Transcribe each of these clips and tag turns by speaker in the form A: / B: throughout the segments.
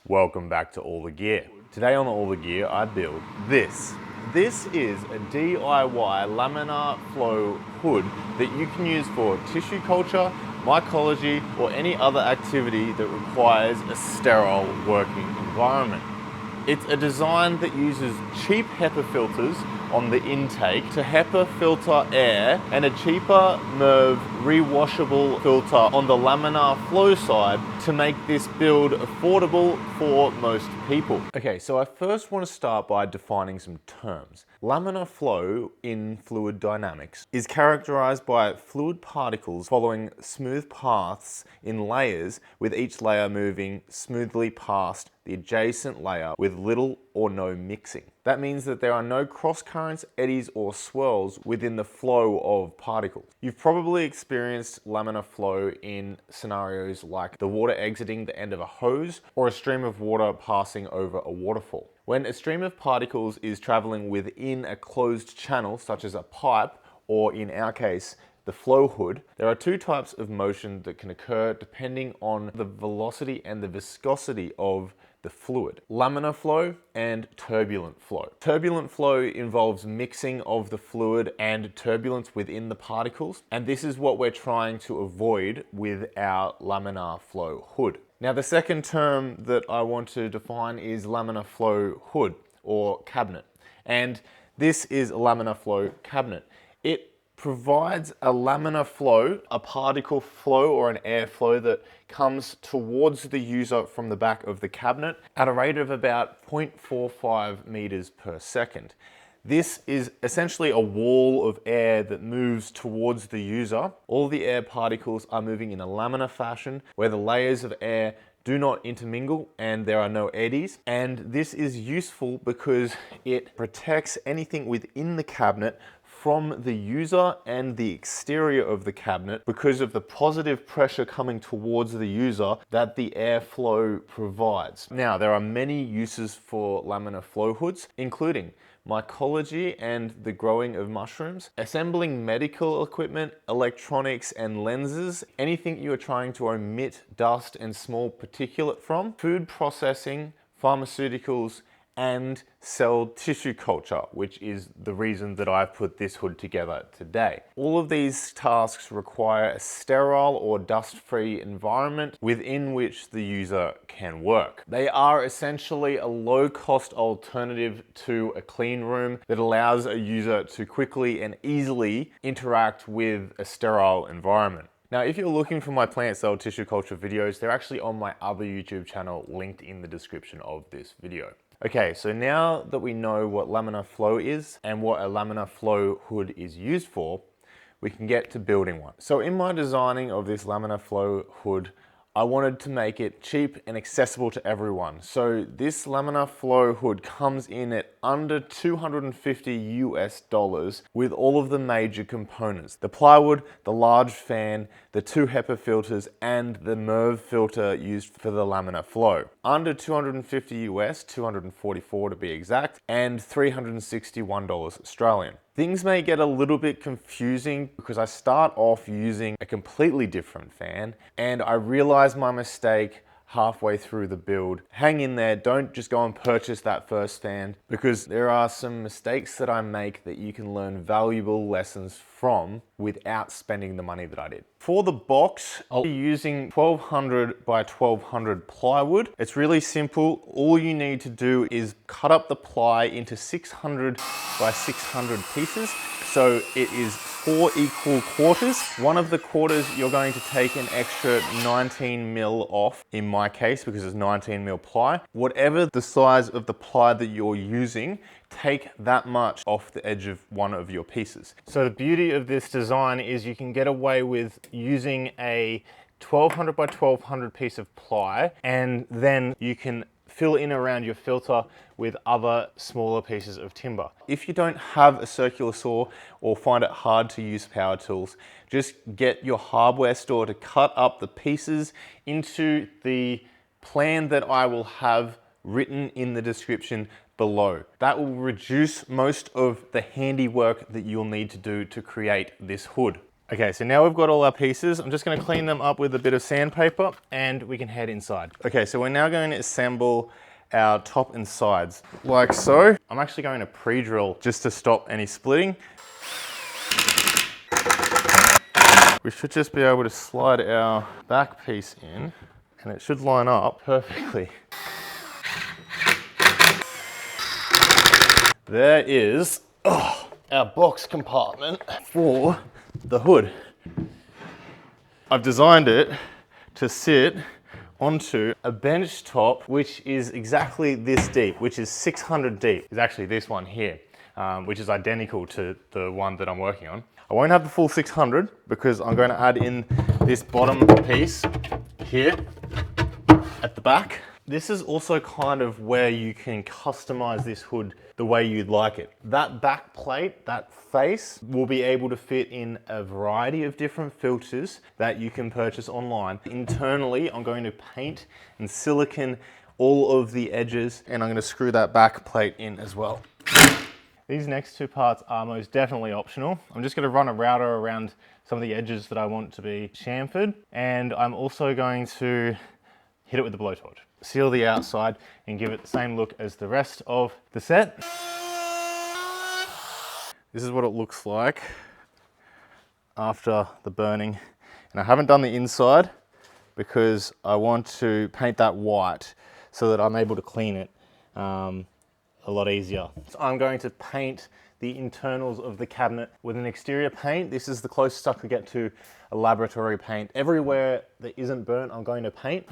A: Welcome back to All the Gear. Today on All the Gear, I build this. This is a DIY laminar flow hood that you can use for tissue culture, mycology, or any other activity that requires a sterile working environment. It's a design that uses cheap HEPA filters on the intake to HEPA filter air and a cheaper Merv rewashable filter on the laminar flow side to make this build affordable for most people. Okay, so I first want to start by defining some terms. Laminar flow in fluid dynamics is characterized by fluid particles following smooth paths in layers, with each layer moving smoothly past the adjacent layer with little or no mixing. That means that there are no cross currents, eddies, or swirls within the flow of particles. You've probably experienced laminar flow in scenarios like the water exiting the end of a hose or a stream of water passing over a waterfall. When a stream of particles is traveling within a closed channel, such as a pipe, or in our case, the flow hood, there are two types of motion that can occur depending on the velocity and the viscosity of the fluid: laminar flow and turbulent flow. Turbulent flow involves mixing of the fluid and turbulence within the particles, and this is what we're trying to avoid with our laminar flow hood. Now, the second term that I want to define is laminar flow hood or cabinet, and this is a laminar flow cabinet. It provides a laminar flow, a particle flow or an air flow that comes towards the user from the back of the cabinet at a rate of about 0.45 meters per second. This is essentially a wall of air that moves towards the user. All the air particles are moving in a laminar fashion where the layers of air do not intermingle and there are no eddies. And this is useful because it protects anything within the cabinet from the user and the exterior of the cabinet because of the positive pressure coming towards the user that the airflow provides. Now, there are many uses for laminar flow hoods, including mycology and the growing of mushrooms, assembling medical equipment, electronics and lenses, anything you are trying to omit dust and small particulate from, food processing, pharmaceuticals, and cell tissue culture, which is the reason that I've put this hood together today. All of these tasks require a sterile or dust-free environment within which the user can work. They are essentially a low-cost alternative to a clean room that allows a user to quickly and easily interact with a sterile environment. Now, if you're looking for my plant cell tissue culture videos, they're actually on my other YouTube channel linked in the description of this video. Okay, so now that we know what laminar flow is and what a laminar flow hood is used for, we can get to building one. So in my designing of this laminar flow hood, I wanted to make it cheap and accessible to everyone. So this laminar flow hood comes in at under $250 with all of the major components: the plywood, the large fan, the two HEPA filters, and the Merv filter used for the laminar flow. Under $250, 244 to be exact, and $361 Australian. Things may get a little bit confusing because I start off using a completely different fan and I realize my mistake halfway through the build. Hang in there, don't just go and purchase that first fan, because there are some mistakes that I make that you can learn valuable lessons from without spending the money that I did. For the box, I'll be using 1200 by 1200 plywood. It's really simple. All you need to do is cut up the ply into 600 by 600 pieces. So it is 4 equal quarters. One of the quarters you're going to take an extra 19 mil off, in my case, because it's 19 mil ply. Whatever the size of the ply that you're using, take that much off the edge of one of your pieces. So the beauty of this design is you can get away with using a 1200 by 1200 piece of ply, and then you can fill in around your filter with other smaller pieces of timber. If you don't have a circular saw or find it hard to use power tools, just get your hardware store to cut up the pieces into the plan that I will have written in the description below. That will reduce most of the handiwork that you'll need to do to create this hood. Okay, so now we've got all our pieces. I'm just gonna clean them up with a bit of sandpaper and we can head inside. Okay, so we're now going to assemble our top and sides, like so. I'm actually going to pre-drill just to stop any splitting. We should just be able to slide our back piece in and it should line up perfectly. There is our box compartment for the hood. I've designed it to sit onto a bench top, which is exactly this deep, which is 600 deep. It's actually this one here, which is identical to the one that I'm working on. I won't have the full 600 because I'm going to add in this bottom piece here at the back. This is also kind of where you can customize this hood the way you'd like it. That back plate, that face, will be able to fit in a variety of different filters that you can purchase online. Internally, I'm going to paint and silicone all of the edges, and I'm going to screw that back plate in as well. These next two parts are most definitely optional. I'm just going to run a router around some of the edges that I want to be chamfered, and I'm also going to hit it with the blowtorch. Seal the outside and give it the same look as the rest of the set. This is what it looks like after the burning. And I haven't done the inside because I want to paint that white so that I'm able to clean it a lot easier. So I'm going to paint the internals of the cabinet with an exterior paint. This is the closest I could get to a laboratory paint. Everywhere that isn't burnt, I'm going to paint.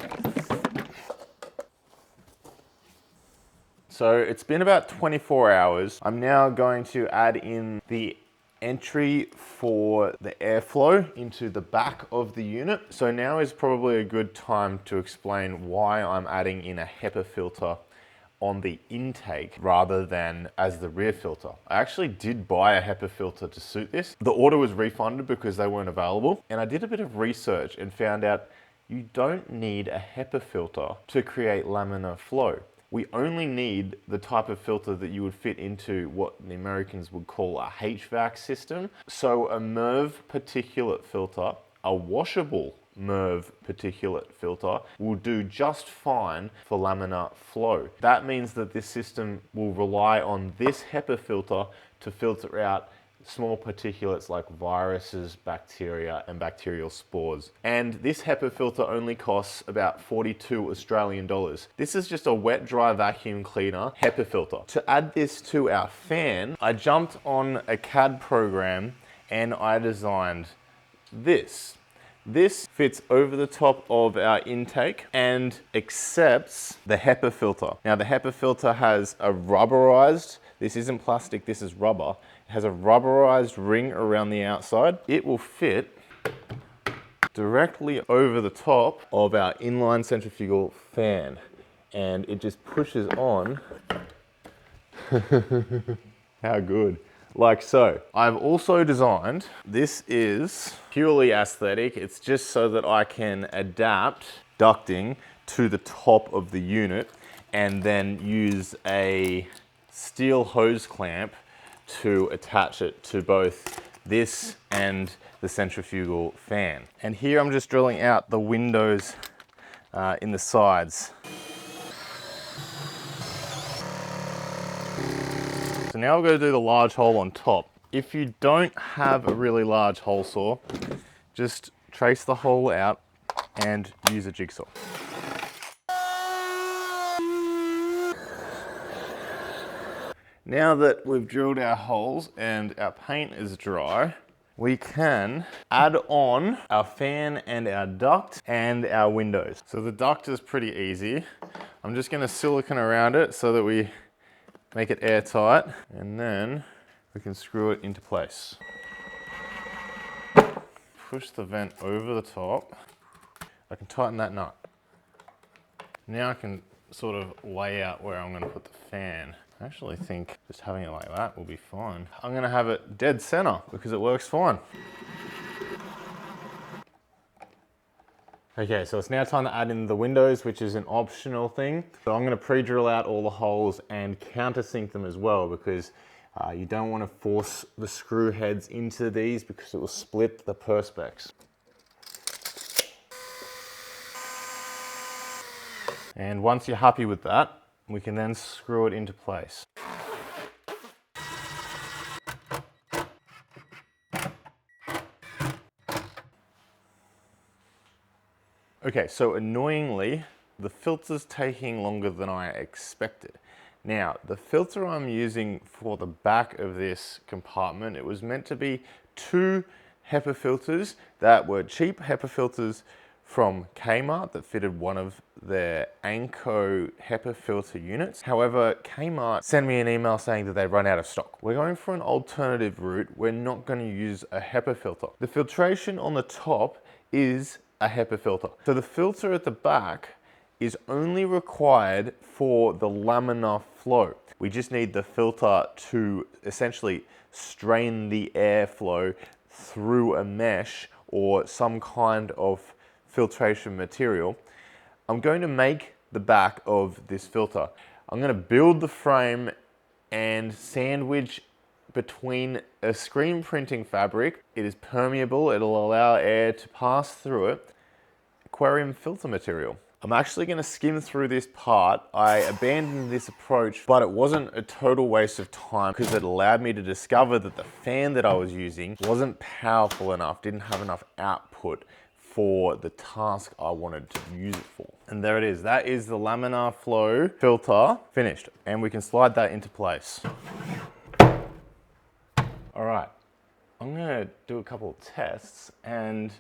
A: So it's been about 24 hours. I'm now going to add in the entry for the airflow into the back of the unit. So now is probably a good time to explain why I'm adding in a HEPA filter on the intake rather than as the rear filter. I actually did buy a HEPA filter to suit this. The order was refunded because they weren't available. And I did a bit of research and found out you don't need a HEPA filter to create laminar flow. We only need the type of filter that you would fit into what the Americans would call a HVAC system. So a Merv particulate filter, a washable Merv particulate filter, will do just fine for laminar flow. That means that this system will rely on this HEPA filter to filter out small particulates like viruses, bacteria, and bacterial spores. And this HEPA filter only costs about 42 Australian dollars. This is just a wet dry vacuum cleaner HEPA filter. To add this to our fan, I jumped on a CAD program and I designed this. This fits over the top of our intake and accepts the HEPA filter. Now the HEPA filter has a rubberized, this isn't plastic, this is rubber. It has a rubberized ring around the outside. It will fit directly over the top of our inline centrifugal fan. And it just pushes on. How good. Like so. I've also designed, this is purely aesthetic. It's just so that I can adapt ducting to the top of the unit and then use a steel hose clamp to attach it to both this and the centrifugal fan. And here I'm just drilling out the windows in the sides. So now we're going to do the large hole on top. If you don't have a really large hole saw, just trace the hole out and use a jigsaw. Now that we've drilled our holes and our paint is dry, we can add on our fan and our duct and our windows. So the duct is pretty easy. I'm just going to silicone around it so that we make it airtight, and then we can screw it into place. Push the vent over the top. I can tighten that nut. Now I can sort of lay out where I'm going to put the fan. I actually think just having it like that will be fine. I'm going to have it dead center because it works fine. Okay, so it's now time to add in the windows, which is an optional thing. So I'm going to pre-drill out all the holes and countersink them as well because You don't want to force the screw heads into these because it will split the perspex. And once you're happy with that, we can then screw it into place. Okay, so annoyingly, the filter's taking longer than I expected. Now, the filter I'm using for the back of this compartment, it was meant to be 2 HEPA filters that were cheap HEPA filters from Kmart that fitted one of their Anko HEPA filter units. However, Kmart sent me an email saying that they've run out of stock. We're going for an alternative route. We're not going to use a HEPA filter. The filtration on the top is a HEPA filter. So the filter at the back is only required for the laminar flow. We just need the filter to essentially strain the airflow through a mesh or some kind of filtration material. I'm going to make the back of this filter. I'm going to build the frame and sandwich between a screen printing fabric. It is permeable, it'll allow air to pass through it, aquarium filter material. I'm actually going to skim through this part. I abandoned this approach, but it wasn't a total waste of time because it allowed me to discover that the fan that I was using wasn't powerful enough, didn't have enough output for the task I wanted to use it for. And there it is. That is the Laminar Flow filter finished, and we can slide that into place. All right, I'm gonna do a couple of tests and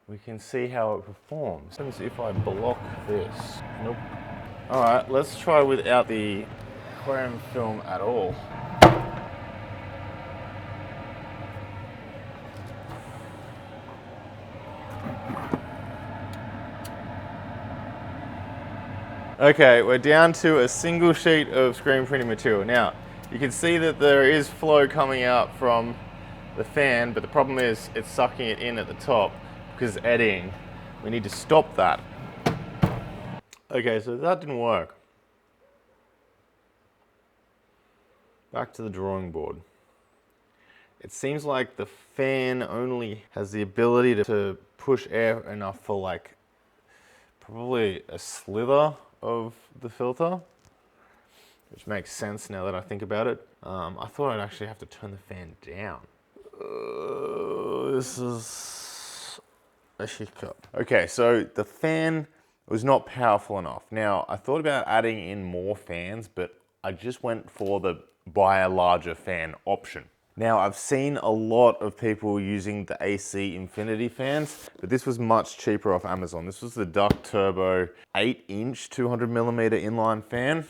A: we can see how it performs. Let me see if I block this. Nope. All right, let's try without the aquarium film at all. Okay, we're down to a single sheet of screen printing material. Now, you can see that there is flow coming out from the fan, but the problem is it's sucking it in at the top because it's eddying. We need to stop that. Okay, so that didn't work. Back to the drawing board. It seems like the fan only has the ability to push air enough for like probably a slither of the filter, which makes sense now that I think about it. I thought I'd actually have to turn the fan down. This is a hiccup. Okay, so the fan was not powerful enough. Now, I thought about adding in more fans, but I just went for the buy a larger fan option. Now, I've seen a lot of people using the AC Infinity fans, but this was much cheaper off Amazon. This was the DUCTURBO 8-inch 200mm inline fan.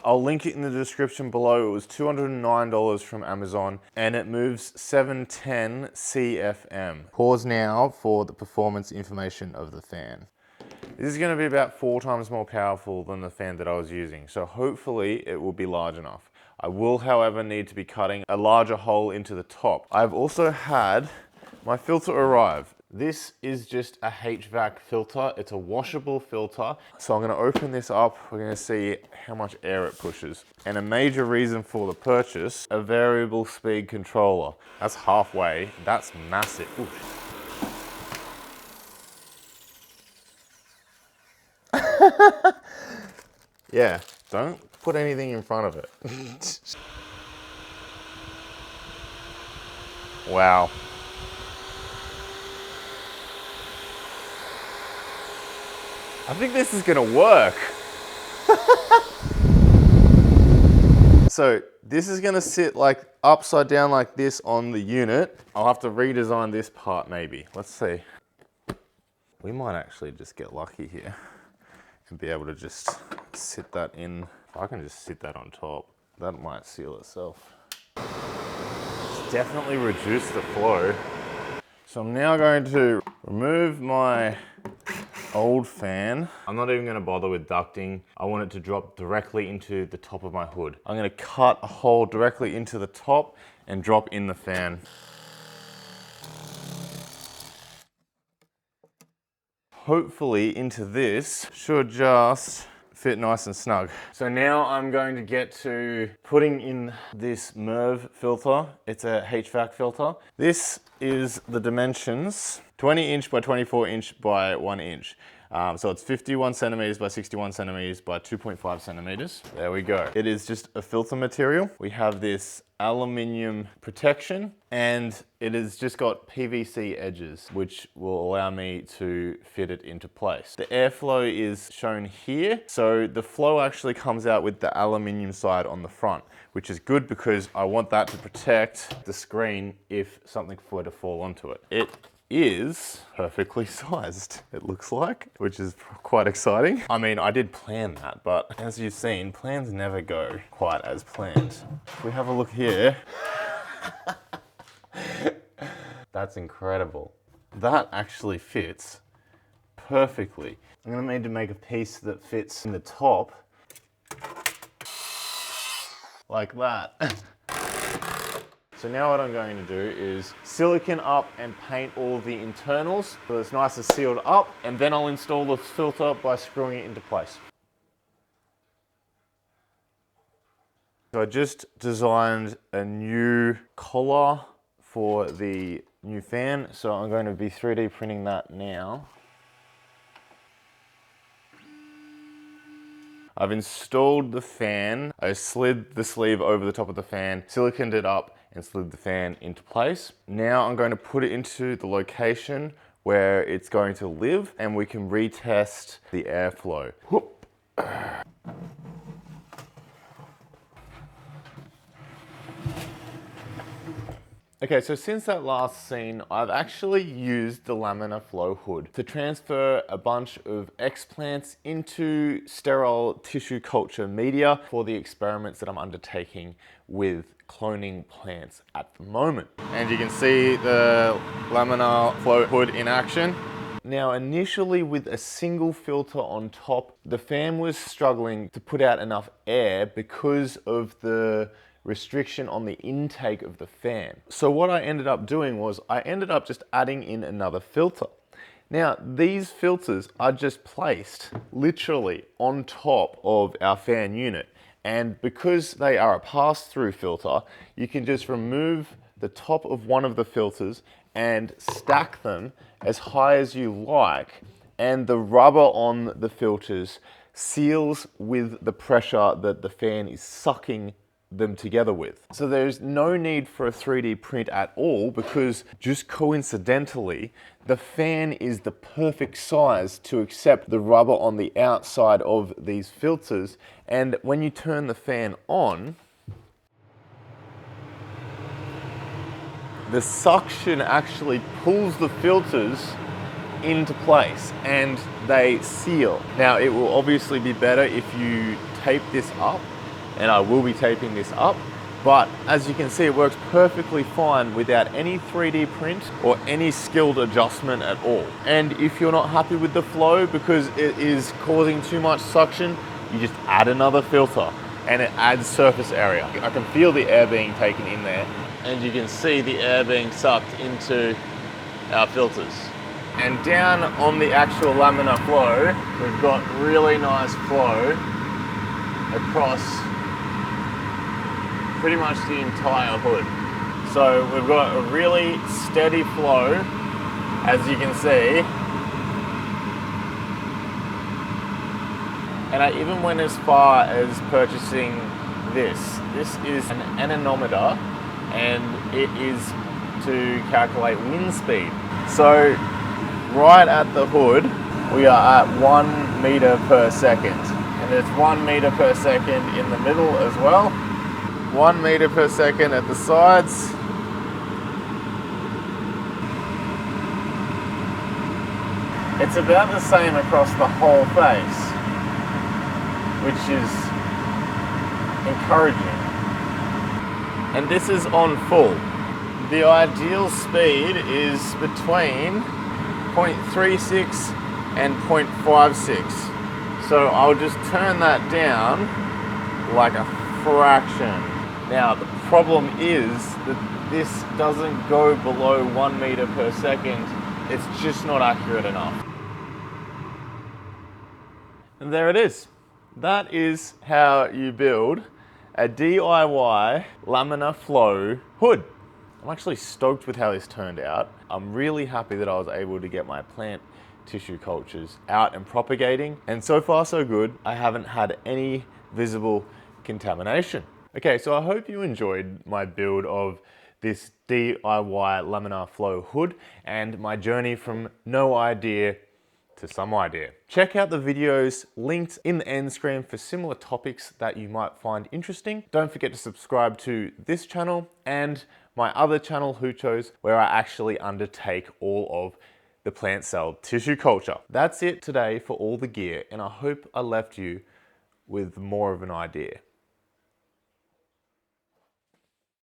A: I'll link it in the description below. It was $209 from Amazon, and it moves 710 CFM. Pause now for the performance information of the fan. This is going to be about 4 times more powerful than the fan that I was using, so hopefully it will be large enough. I will, however, need to be cutting a larger hole into the top. I've also had my filter arrive. This is just a HVAC filter. It's a washable filter. So I'm gonna open this up. We're gonna see how much air it pushes. And a major reason for the purchase, a variable speed controller. That's halfway, that's massive. Yeah, don't put anything in front of it. Wow. I think this is gonna work. So this is gonna sit like upside down like this on the unit. I'll have to redesign this part maybe. Let's see. We might actually just get lucky here and be able to just sit that in. If I can just sit that on top, that might seal itself. It's definitely reduced the flow. So I'm now going to remove my old fan. I'm not even gonna bother with ducting. I want it to drop directly into the top of my hood. I'm gonna cut a hole directly into the top and drop in the fan. Hopefully into this should just fit nice and snug. So now I'm going to get to putting in this Merv filter. It's a HVAC filter. This is the dimensions, 20 inch by 24 inch by 1 inch. So it's 51 centimeters by 61 centimeters by 2.5 centimeters. There we go. It is just a filter material. We have this aluminium protection and it has just got PVC edges, which will allow me to fit it into place. The airflow is shown here. So the flow actually comes out with the aluminium side on the front, which is good because I want that to protect the screen if something were to fall onto it. It is perfectly sized, it looks like, which is quite exciting. I mean, I did plan that, but as you've seen, plans never go quite as planned. If we have a look here, that's incredible. That actually fits perfectly. I'm gonna need to make a piece that fits in the top, like that. So now what I'm going to do is silicone up and paint all the internals so it's nice and sealed up, and then I'll install the filter by screwing it into place. So I just designed a new collar for the new fan, so I'm going to be 3D printing that now. I've installed the fan, I slid the sleeve over the top of the fan, siliconed it up, and slid the fan into place. Now I'm going to put it into the location where it's going to live and we can retest the airflow. Okay, so since that last scene, I've actually used the Laminar Flow Hood to transfer a bunch of explants into sterile tissue culture media for the experiments that I'm undertaking with cloning plants at the moment. And you can see the Laminar Flow Hood in action. Now, initially with a single filter on top, the fan was struggling to put out enough air because of the restriction on the intake of the fan. So what I ended up doing was I ended up just adding in another filter. Now, these filters are just placed literally on top of our fan unit. And because they are a pass-through filter, you can just remove the top of one of the filters and stack them as high as you like. And the rubber on the filters seals with the pressure that the fan is sucking them together with. So there's no need for a 3D print at all, because just coincidentally, the fan is the perfect size to accept the rubber on the outside of these filters. And when you turn the fan on, the suction actually pulls the filters into place and they seal. Now, it will obviously be better if you tape this up, and I will be taping this up, but as you can see, it works perfectly fine without any 3D print or any skilled adjustment at all. And if you're not happy with the flow because it is causing too much suction, you just add another filter and it adds surface area. I can feel the air being taken in there, and you can see the air being sucked into our filters. And down on the actual laminar flow, we've got really nice flow across pretty much the entire hood. So we've got a really steady flow, as you can see. And I even went as far as purchasing this. This is an anemometer, and it is to calculate wind speed. So right at the hood, we are at 1 meter per second. And there's 1 meter per second in the middle as well. 1 meter per second at the sides. It's about the same across the whole face, which is encouraging. And this is on full. The ideal speed is between 0.36 and 0.56. So I'll just turn that down like a fraction. Now, the problem is that this doesn't go below 1 meter per second. It's just not accurate enough. And there it is. that is how you build a DIY Laminar Flow hood. I'm actually stoked with how this turned out. I'm really happy that I was able to get my plant tissue cultures out and propagating. And so far so good. I haven't had any visible contamination. Okay, so I hope you enjoyed my build of this DIY Laminar Flow hood and my journey from no idea to some idea. Check out the videos linked in the end screen for similar topics that you might find interesting. Don't forget to subscribe to this channel and my other channel, Hoocho's, where I actually undertake all of the plant cell tissue culture. That's it today for all the gear, and I hope I left you with more of an idea.